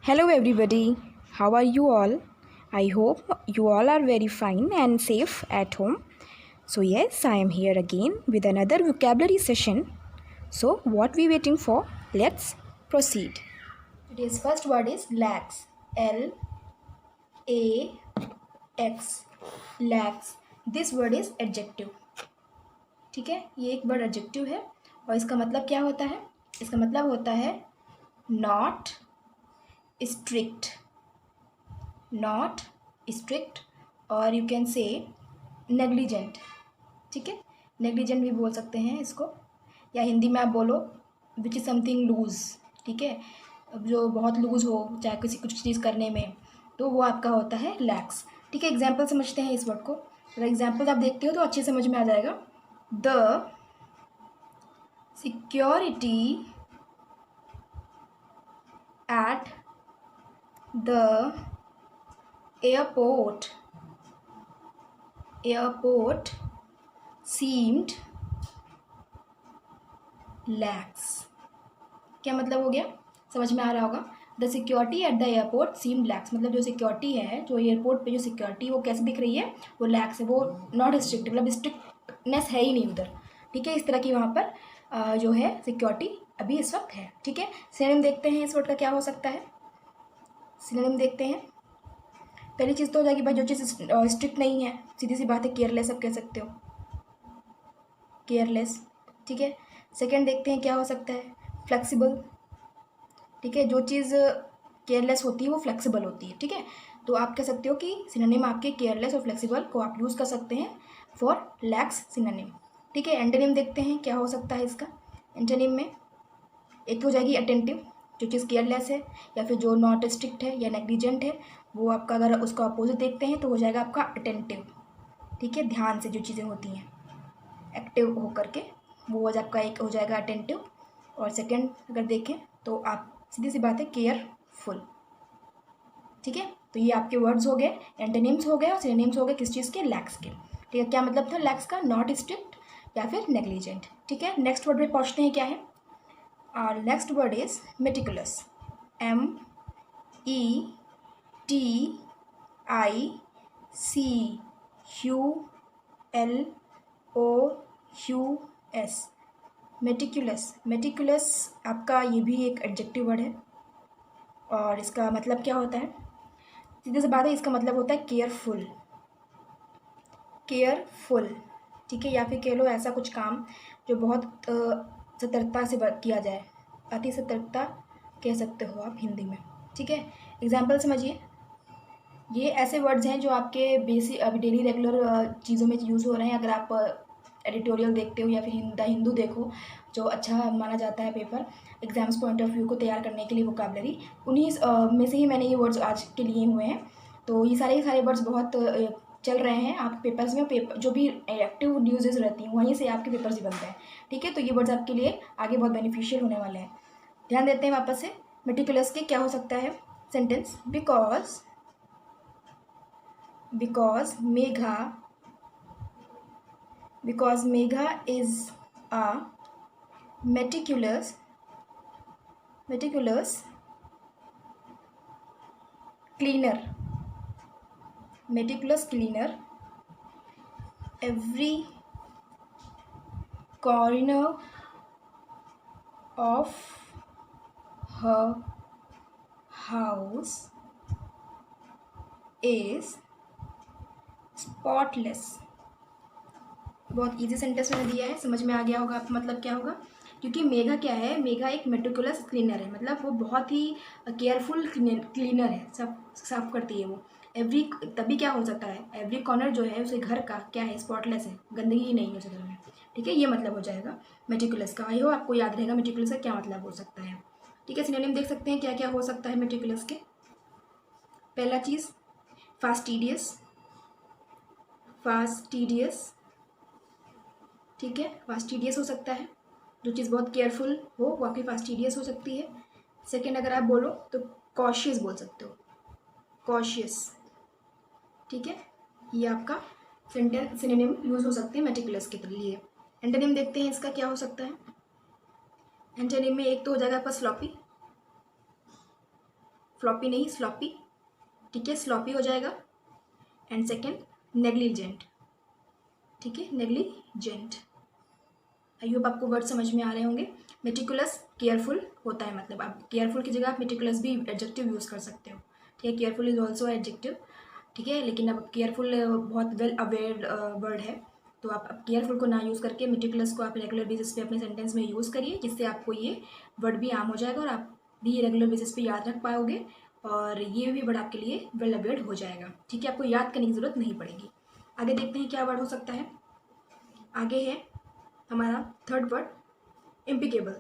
Hello, everybody. How are you all? I hope you all are very fine and safe at home. So, yes, I am here again with another vocabulary session. So, what we waiting for? Let's proceed. Today's first word is lax. L-A-X. Lax. This word is adjective. ठीक है, ये एक word adjective है और इसका मतलब क्या होता है? इसका मतलब होता है नॉट स्ट्रिक्ट, नॉट स्ट्रिक्ट, और यू कैन से नेग्लिजेंट। ठीक है, नेग्लिजेंट भी बोल सकते हैं इसको, या हिंदी में आप बोलो विच इज़ समथिंग लूज। ठीक है, अब जो बहुत लूज हो चाहे किसी कुछ चीज़ करने में, तो वो आपका होता है लैक्स। ठीक है, एग्जाम्पल समझते हैं इस वर्ड को। अगर एग्जाम्पल आप देखते हो तो अच्छे समझ में आ जाएगा। The security at the airport seemed lax। क्या मतलब हो गया, समझ में आ रहा होगा। The security at the airport seemed lakhs, मतलब जो सिक्योरिटी है, जो एयरपोर्ट पे जो सिक्योरिटी वो कैसे दिख रही है, वो लैक्स है, वो नॉट स्ट्रिक्ट, मतलब स्ट्रिक्टनेस है ही नहीं उधर। ठीक है, इस तरह की वहाँ पर जो है सिक्योरिटी अभी इस वक्त है। ठीक है, सिनोनिम देखते हैं इस वर्ड का क्या हो सकता है। सिनोनिम देखते हैं। पहली चीज़ तो हो जाएगी भाई, जो चीज़ स्ट्रिक्ट नहीं है, सीधी सी बात है, केयरलेस आप कह सकते हो, केयरलेस। ठीक है, सेकंड देखते हैं क्या हो सकता है, फ्लेक्सिबल। ठीक है, जो चीज़ केयरलेस होती है वो फ्लेक्सिबल होती है। ठीक है, तो आप कह सकते हो कि सिनोनिम आपके केयरलेस और फ्लेक्सिबल को आप यूज़ कर सकते हैं फॉर लैक्स सिनोनिम। ठीक है, एंटोनिम देखते हैं क्या हो सकता है इसका। एंटोनिम में एक तो हो जाएगी अटेंटिव, जो चीज़ केयरलेस है या फिर जो नॉट स्ट्रिक्ट है या नेग्लिजेंट है, वो आपका अगर उसका अपोजिट देखते हैं तो हो जाएगा आपका अटेंटिव। ठीक है, ध्यान से जो चीज़ें होती हैं एक्टिव होकर के, वो आपका एक हो जाएगा अटेंटिव। और सेकंड अगर देखें तो आप सीधी सी बात है केयरफुल। ठीक है, तो ये आपके वर्ड्स हो गए, एंटोनिम्स हो गए और सिनोनिम्स हो गए किस चीज़ के, लैक्स के। ठीक है, क्या मतलब था लैक्स का, नॉट स्ट्रिक्ट या फिर नेग्लिजेंट। ठीक है, नेक्स्ट वर्ड में पहुँचते हैं क्या है। Our next word is meticulous. METICULOUS। Meticulous, meticulous आपका ये भी एक एडजेक्टिव वर्ड है और इसका मतलब क्या होता है, सीधे से बात है, इसका मतलब होता है केयरफुल, केयरफुल। ठीक है, या फिर कह लो ऐसा कुछ काम जो बहुत सतर्कता से किया जाए, अति सतर्कता कह सकते हो आप हिंदी में। ठीक है, एग्जाम्पल समझिए। ये ऐसे वर्ड्स हैं जो आपके बेसिक अभी डेली रेगुलर चीज़ों में यूज़ हो रहे हैं। अगर आप एडिटोरियल देखते हो या फिर द हिंदू देखो, जो अच्छा माना जाता है paper exams point of view को तैयार करने के लिए वोकाबलरी, उन्हीं में से ही मैंने ये वर्ड्स आज के लिए हुए हैं। तो ये सारे वर्ड्स बहुत चल रहे हैं आप पेपर्स में, पेपर जो भी एक्टिव न्यूज़ रहती हैं वहीं से आपके पेपर्स ही बनते हैं। ठीक है, तो ये वर्ड्स आपके लिए आगे बहुत बेनिफिशियल होने वाले हैं। ध्यान देते हैं वापस से। मेटिकुलस के क्या हो सकता है sentence, because Megha is a meticulous cleaner, every corner of her house is spotless. बहुत इजी सेंटेंस मैंने दिया है, समझ में आ गया होगा आपको मतलब क्या होगा। क्योंकि मेघा क्या है, मेघा एक मेटिकुलस क्लीनर है, मतलब वो बहुत ही केयरफुल क्लीनर है, सब साफ करती है वो। एवरी, तभी क्या हो सकता है, एवरी कॉर्नर जो है उसे घर का क्या है, स्पॉटलेस है, गंदगी ही नहीं है उस घर में। ठीक है, ये मतलब हो जाएगा मेटिकुलस का। आई हो आपको याद रहेगा मेटिकुलस का क्या मतलब हो सकता है। ठीक है, सिनोनिम देख सकते हैं क्या क्या हो सकता है मेटिकुलस के। पहला चीज़ फास्टिडियस, ठीक है, फास्टिडियस हो सकता है, जो चीज़ बहुत केयरफुल हो वो आपकी फास्टिडियस हो सकती है। सेकंड अगर आप बोलो तो कॉशियस बोल सकते हो, कॉशियस। ठीक है, ये आपका सेंटेंस सिनोनिम यूज हो सकते हैं मेटिकुलस के लिए। एंटोनिम देखते हैं इसका क्या हो सकता है। एंटोनिम में एक तो हो जाएगा आपका स्लॉपी, फ्लॉपी नहीं, स्लॉपी, ठीक है, स्लॉपी हो जाएगा। एंड सेकेंड नेग्लिजेंट, ठीक है, नेग्लिजेंट। आई होप आपको वर्ड समझ में आ रहे होंगे। मेटिकुलस केयरफुल होता है, मतलब आप केयरफुल की जगह आप मेटिकुलस भी एडजेक्टिव यूज़ कर सकते हो, ठीक है। केयरफुल इज ऑल्सो एडजेक्टिव, ठीक है, लेकिन अब केयरफुल बहुत वेल अवेयर वर्ड है, तो आप अब केयरफुल को ना यूज़ करके मेटिकुलस को आप रेगुलर बेसिस पे अपने सेंटेंस में यूज़ करिए, जिससे आपको ये वर्ड भी आम हो जाएगा और आप भी रेगुलर बेसिस पे याद रख पाओगे, और ये भी वर्ड आपके लिए वेल अवेयर्ड हो जाएगा, ठीक है। आपको याद करने की ज़रूरत नहीं पड़ेगी। आगे देखते हैं क्या वर्ड हो सकता है। आगे है हमारा third word impeccable,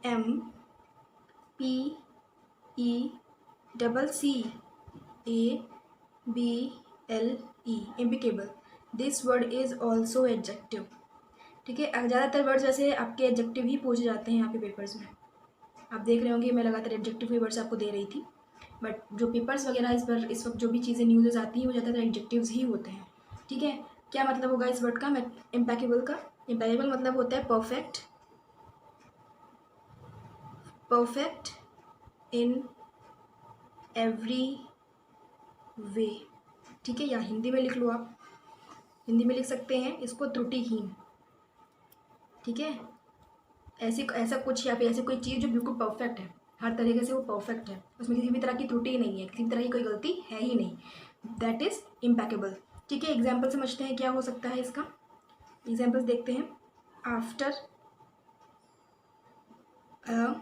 IMPECABLE, impeccable. This word is also adjective, ठीक है। ज़्यादातर वर्ड्स वैसे आपके एडजेक्टिव ही पूछे जाते हैं यहाँ पे पेपर्स में। आप देख रहे होंगे मैं लगातार एडजेक्टिव ही वर्ड्स आपको दे रही थी, बट जो पेपर्स वगैरह इस वक्त जो भी चीज़ें न्यूज़ आती हैं वो ज़्यादातर एडजेक्टिव्स ही होते हैं, ठीक है। क्या मतलब होगा इस वर्ड का, इम्पैकेबल का? इम्पैकेबल मतलब होता है perfect, perfect in every way, ठीक है। या हिंदी में लिख लो, आप हिंदी में लिख सकते हैं इसको त्रुटिहीन, ठीक है। ऐसा कुछ या फिर ऐसी कोई चीज़ जो बिल्कुल परफेक्ट है, हर तरीके से वो परफेक्ट है, उसमें किसी भी तरह की त्रुटि नहीं है, किसी भी तरह की कोई गलती है ही नहीं, दैट इज़ इम्पैकेबल, ठीक है। एग्जाम्पल समझते हैं क्या हो सकता है इसका। एग्जाम्पल्स देखते हैं। After a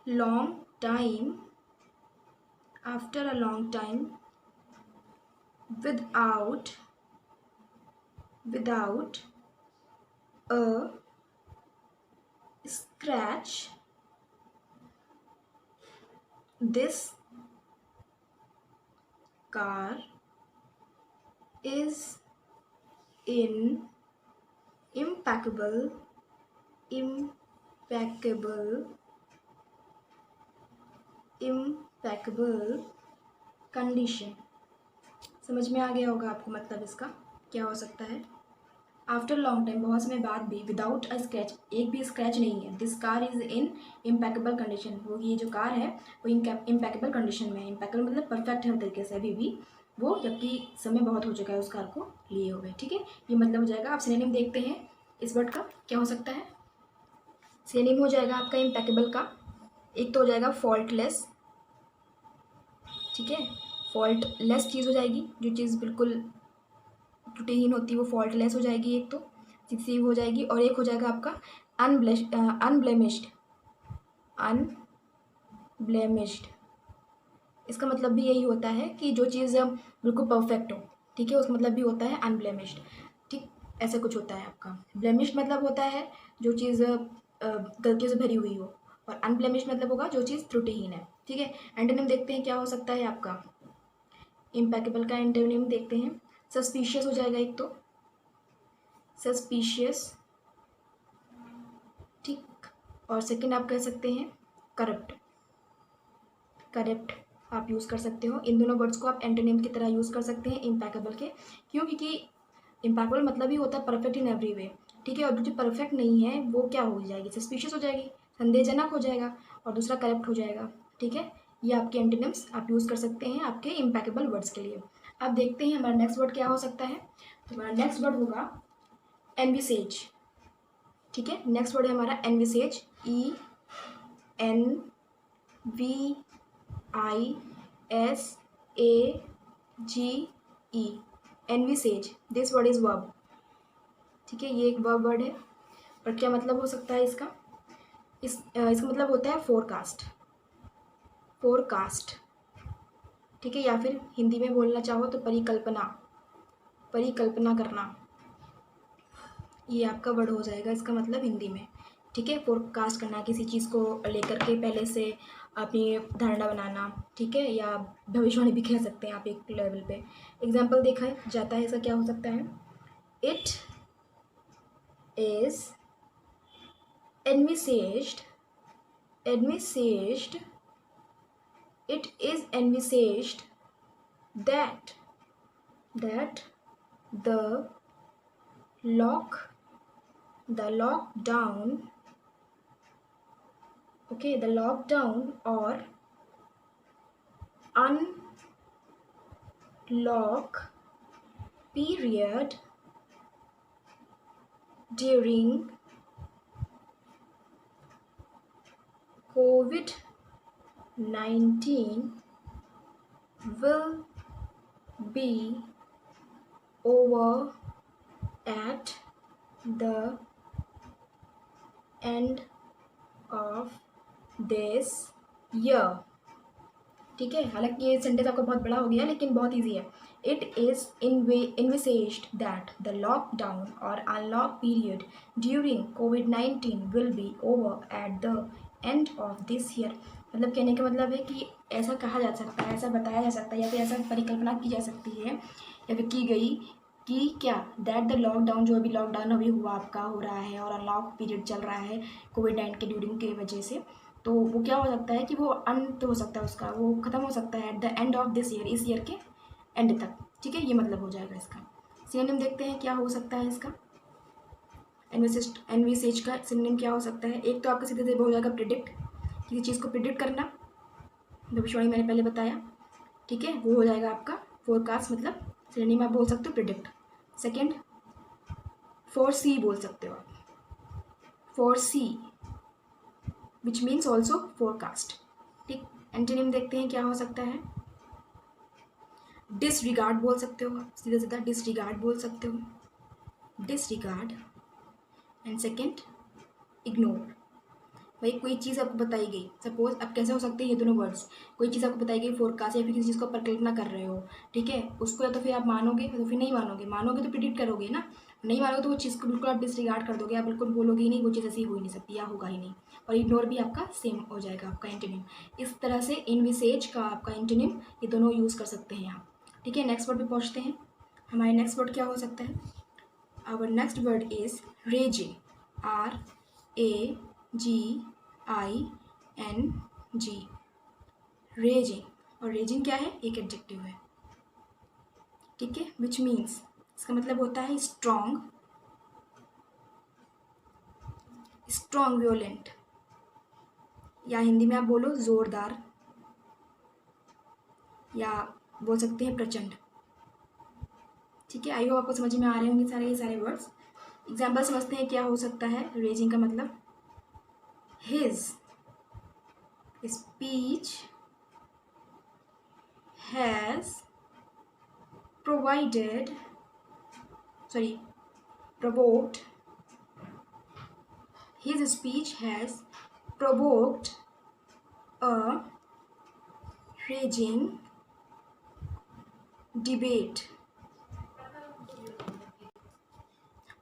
long time, after a long time, without a scratch, this car is in impeccable condition. समझ में आ गया होगा आपको मतलब इसका क्या हो सकता है। आफ्टर लॉन्ग टाइम, बहुत समय बाद भी, विदाउट अ स्क्रैच, एक भी स्क्रैच नहीं है, this car is in impeccable condition, वो ये जो कार है वो इम्पैकेबल कंडीशन में है। इम्पैकेबल मतलब परफेक्ट है हर तरीके से अभी भी वो, जबकि समय बहुत हो चुका है उस कार को लिए हुए, ठीक है। ये मतलब हो जाएगा। आप सिनोनिम देखते हैं इस वर्ड का क्या हो सकता है। सिनोनिम हो जाएगा आपका इम्पैकेबल का, एक तो हो जाएगा फॉल्टलेस, ठीक है, फॉल्टलेस चीज़ हो जाएगी, जो चीज़ बिल्कुल त्रुटिहीन होती है वो फॉल्टलेस हो जाएगी, एक तो तीसरी हो जाएगी, और एक हो जाएगा आपका अनब्लेमिश्ड, अनब्लेमिश्ड। इसका मतलब भी यही होता है कि जो चीज़ बिल्कुल परफेक्ट हो, ठीक है, उसका मतलब भी होता है अनब्लेमिश्ड, ठीक, ऐसा कुछ होता है आपका। ब्लेमिश्ड मतलब होता है जो चीज़ गलतियों से भरी हुई हो, और अनब्लेमिश्ड मतलब होगा जो चीज़ त्रुटिहीन है, ठीक है। एंटोनिम देखते हैं क्या हो सकता है आपका। इम्पैकेबल का एंटोनिम देखते हैं। सस्पिशियस हो जाएगा एक तो, सस्पिशियस, ठीक, और सेकंड आप कह सकते हैं करप्ट, करप्ट आप यूज़ कर सकते हो। इन दोनों वर्ड्स को आप एंटोनिम की तरह यूज़ कर सकते हैं इम्पैकेबल के, क्यों? क्योंकि इम्पैकेबल मतलब ही होता है परफेक्ट इन एवरी वे, ठीक है। और जो परफेक्ट नहीं है वो क्या हो जाएगी, सस्पिशियस हो जाएगी, संदेहजनक हो जाएगा, और दूसरा करप्ट हो जाएगा, ठीक है। ये आपके एंटोनिम्स आप यूज़ कर सकते हैं आपके इम्पैकेबल वर्ड्स के लिए। अब देखते हैं हमारा नेक्स्ट वर्ड क्या हो सकता है। तो हमारा नेक्स्ट वर्ड होगा एनविसेज, ठीक है। नेक्स्ट वर्ड है हमारा envisages, ENVISAGE, envisages. This word is verb, ठीक है, ये एक वर्ब वर्ड है। और क्या मतलब हो सकता है इसका, इसका मतलब होता है फोरकास्ट, फोरकास्ट, ठीक है, या फिर हिंदी में बोलना चाहो तो परिकल्पना, परिकल्पना करना, ये आपका वर्ड हो जाएगा इसका मतलब हिंदी में, ठीक है। फोरकास्ट करना, किसी चीज़ को लेकर के पहले से अपनी धारणा बनाना, ठीक है, या भविष्यवाणी भी कह सकते हैं आप एक लेवल पे। एग्जाम्पल देखा जाता है इसका क्या हो सकता है। It is envisaged, it is envisaged that the lockdown Okay, the lockdown or unlock period during COVID-19 will be over at the end of this year. ठीक है, हालांकि ये सेंटेंस आपका बहुत बड़ा हो गया लेकिन बहुत ईजी है. It is envisaged that the lockdown or unlock period during COVID-19 will be over at the end of this year. मतलब कहने का मतलब है कि ऐसा कहा जा सकता है, ऐसा बताया जा सकता है, या फिर ऐसा परिकल्पना की जा सकती है या फिर की गई कि क्या दैट द लॉकडाउन, जो अभी लॉकडाउन अभी हुआ आपका हो रहा है और अनलॉक पीरियड चल रहा है कोविड-19 के ड्यूरिंग की वजह से, तो वो क्या हो सकता है कि वो अंत हो सकता है उसका, वो ख़त्म हो सकता है at the end of this year, इस ईयर के एंड तक. ठीक है, ये मतलब हो जाएगा इसका. सिनोनिम देखते हैं क्या हो सकता है इसका. एनविसेज का सिनोनिम क्या हो सकता है. एक तो आपका सीधे सीधे हो जाएगा प्रिडिक्ट, किसी चीज़ को प्रिडिक्ट करना, भविष्यवाणी मैंने पहले बताया. ठीक है, वो हो जाएगा आपका फोरकास्ट, मतलब सिनोनिम आप बोल सकते हो प्रिडिक्ट. सेकेंड, फोरसी बोल सकते हो आप, foresee which means also forecast. ठीक, एंटोनिम देखते हैं क्या हो सकता है. डिसरिगार्ड बोल सकते हो आप, सीधा सीधा डिसरिगार्ड बोल सकते हो, डिसरिगार्ड. And second, ignore. भाई कोई चीज़ आपको बताई गई, सपोज अब कैसे हो सकते हैं ये दोनों वर्ड्स. कोई चीज़ आपको बताई गई फोरकास्ट, या फिर किसी चीज़ को परिकल्पना कर रहे हो, ठीक है, उसको या तो फिर आप मानोगे या तो फिर नहीं मानोगे. मानोगे तो प्रिडिक्ट करोगे ना, नहीं मानोगे तो वो चीज़ को बिल्कुल आप डिसरिगार्ड कर दोगे, आप बिल्कुल बोलोगे ही नहीं, वो चीज़ ऐसी हो ही नहीं सकती या होगा ही नहीं. और इग्नोर भी आपका सेम हो जाएगा आपका एंटोनिम. इस तरह से इनविसेज का आपका एंटोनिम ये दोनों यूज़ कर सकते हैं आप. ठीक है, नेक्स्ट वर्ड पे पहुँचते हैं. हमारे नेक्स्ट वर्ड क्या हो सकता है. Our next word is raging, RAGING. Raging, और रेजिंग क्या है, एक एडजेक्टिव है. ठीक है, विच मीन्स, इसका मतलब होता है स्ट्रॉन्ग, स्ट्रॉन्ग वियोलेंट, या हिंदी में आप बोलो जोरदार, या बोल सकते हैं प्रचंड. ठीक है, आई होप आपको समझ में आ रहे होंगे सारे ये सारे वर्ड्स. एग्जाम्पल समझते हैं क्या हो सकता है रेजिंग का मतलब. His speech has provoked, his speech has provoked a raging debate.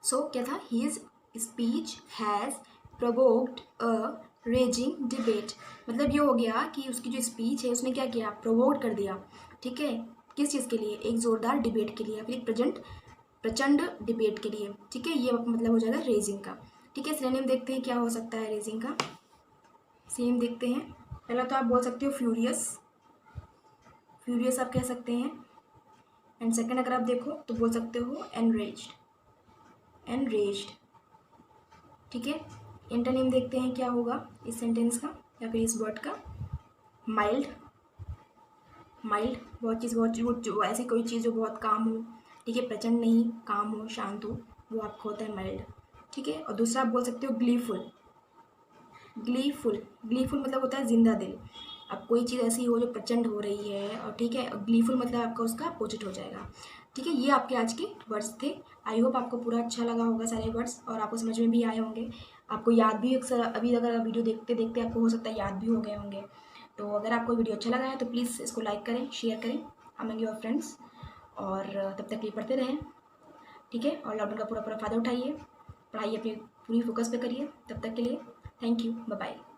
So क्या था, his speech has provoked a raging debate. मतलब ये हो गया कि उसकी जो स्पीच है उसने क्या किया, प्रोवोक कर दिया. ठीक है, किस चीज़ के लिए, एक ज़ोरदार डिबेट के लिए, या फिर एक प्रचंड डिबेट के लिए. ठीक है, ये मतलब हो जाएगा रेजिंग का. ठीक है, सिनोनिम देखते हैं क्या हो सकता है रेजिंग का. सिनोनिम देखते हैं. पहला तो आप बोल सकते हो फ्यूरियस, फ्यूरियस आप कह सकते हैं. एंड सेकंड अगर आप देखो तो बोल सकते हो एनरेज्ड, एनरेज्ड. ठीक है, एंटोनिम देखते हैं क्या होगा इस सेंटेंस का या फिर इस वर्ड का. माइल्ड, माइल्ड बहुत जो ऐसी कोई चीज़ जो बहुत काम हो. ठीक है, प्रचंड नहीं, काम हो, शांत हो, वो आपको होता है माइल्ड. ठीक है, और दूसरा आप बोल सकते हो ग्लीफुल, ग्लीफुल, ग्लीफुल मतलब होता है जिंदा दिल. अब कोई चीज़ ऐसी हो जो प्रचंड हो रही है, और ठीक है, ग्लीफुल मतलब आपका उसका अपोजिट हो जाएगा. ठीक है, ये आपके आज के वर्ड्स थे. आई होप आपको पूरा अच्छा लगा होगा सारे वर्ड्स, और आपको समझ में भी आए होंगे, आपको याद भी अक्सर अभी अगर वीडियो देखते देखते आपको हो सकता है याद भी हो गए होंगे. तो अगर आपको वीडियो अच्छा लगा है तो प्लीज़ इसको लाइक करें, शेयर करें अमंग योर फ्रेंड्स, और तब तक ये पढ़ते रहें. ठीक है, और लॉकडाउन का पूरा फ़ायदा उठाइए, पढ़ाई अपनी पूरी फोकस पे करिए. तब तक के लिए थैंक यू, बाय बाय.